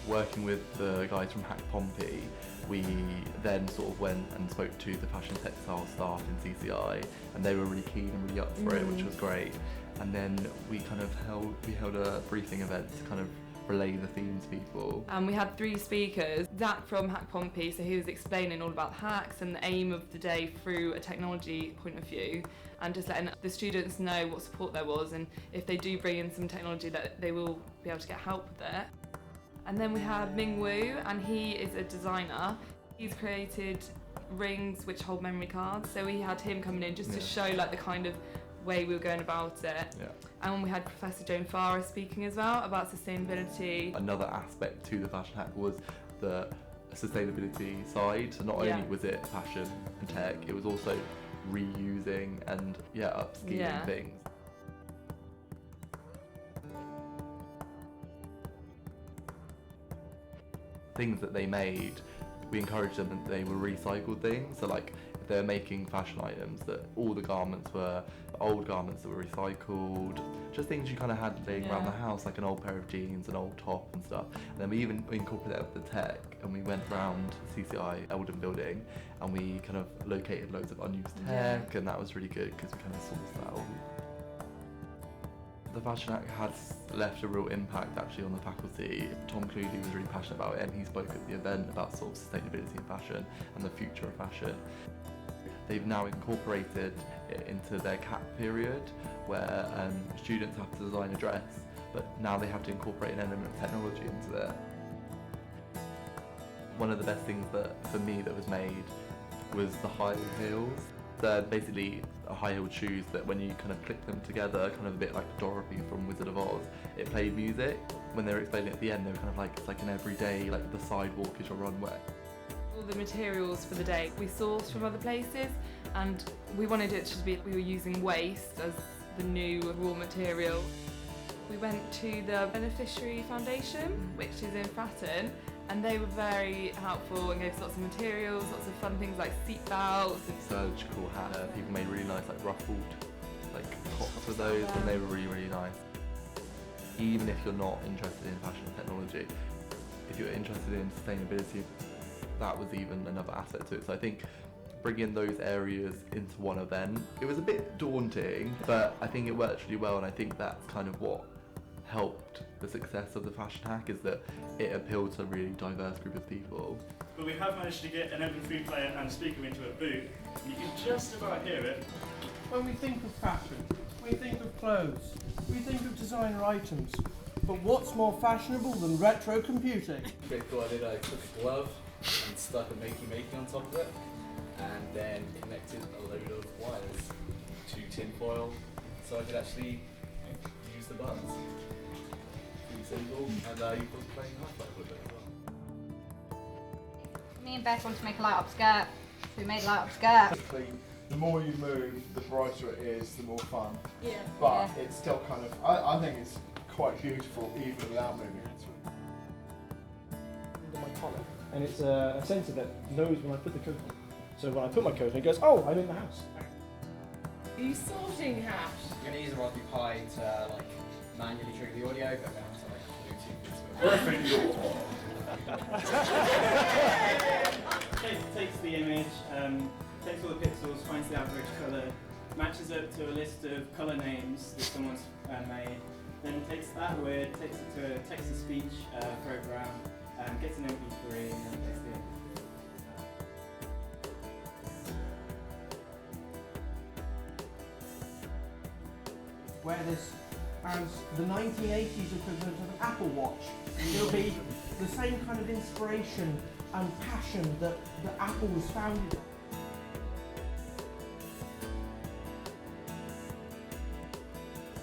Working with the guys from Hack Pompey, we then sort of went and spoke to the fashion textile staff in CCI, and they were really keen and really up for it, which was great. And then we kind of held a briefing event to kind of relay the theme to people. And we had 3 speakers. Zach from Hack Pompey, so he was explaining all about hacks and the aim of the day through a technology point of view, and just letting the students know what support there was, and if they do bring in some technology that they will be able to get help with it. And then we had Ming Wu, and he is a designer. He's created rings which hold memory cards, so we had him coming in just to show like the kind of way we were going about it. And we had Professor Joan Farah speaking as well about sustainability. Another aspect to the fashion hack was the sustainability side. So not only was it fashion and tech, it was also reusing and upskilling things. Things that they made, we encouraged them that they were recycled things. So like if they're making fashion items, that all the garments were old garments that were recycled, just things you kind of had laying around the house, like an old pair of jeans, an old top and stuff. And then we even incorporated that with the tech, and we went around CCI Eldon building and we kind of located loads of unused tech, and that was really good because we kind of sourced that all. The Fashion Hack has left a real impact actually on the faculty. Tom Cluley was really passionate about it, and he spoke at the event about sort of sustainability in fashion and the future of fashion. They've now incorporated it into their CAP period, where students have to design a dress, but now they have to incorporate an element of technology into it. One of the best things that, for me, that was made was the high heels. They're basically high-heeled shoes that when you kind of click them together, kind of a bit like Dorothy from Wizard of Oz, it played music. When they were explaining at the end, they were kind of like, it's like an everyday, like the sidewalk is your runway. All the materials for the day we sourced from other places, and we wanted it to be, we were using waste as the new raw material. We went to the Beneficiary Foundation, which is in Fratton, and they were very helpful and gave us lots of materials, lots of fun things like seat belts. Surgical hat. People made really nice like ruffled like tops with those, and they were really, really nice. Even if you're not interested in fashion and technology, if you're interested in sustainability, that was even another aspect to it. So I think bringing those areas into one event, it was a bit daunting, but I think it worked really well, and I think that's kind of what helped the success of the Fashion Hack, is that it appealed to a really diverse group of people. But we have managed to get an MP3 player and a speaker into a booth. You can just about hear it. When we think of fashion, we think of clothes, we think of designer items, but what's more fashionable than retro computing? What I did, I took a glove and stuck a makey on top of it, and then connected a load of wires to tin foil so I could actually use the buttons. Pretty simple, and you could play Half-Life with it as well. Me and Beth wanted to make a light up skirt, so we made a light up skirt. Basically, the more you move, the brighter it is, the more fun. Yeah. But it's still kind of, I think it's quite beautiful even without moving into it. Under my collar, and it's a sensor that knows when I put the coat on. So when I put my coat on, it goes, oh, I'm in the house. Are you sorting hash? I'm going to use a Raspberry Pi to like manually trigger the audio, but then I have to like Bluetooth into it. Takes the image, takes all the pixels, finds the average colour, matches it to a list of colour names that someone's made, then takes that word, takes it to a text-to-speech program, gets an MP3, and then takes it. Wear this as the 1980s equivalent of an Apple Watch. It'll be the same kind of inspiration and passion that Apple was founded on.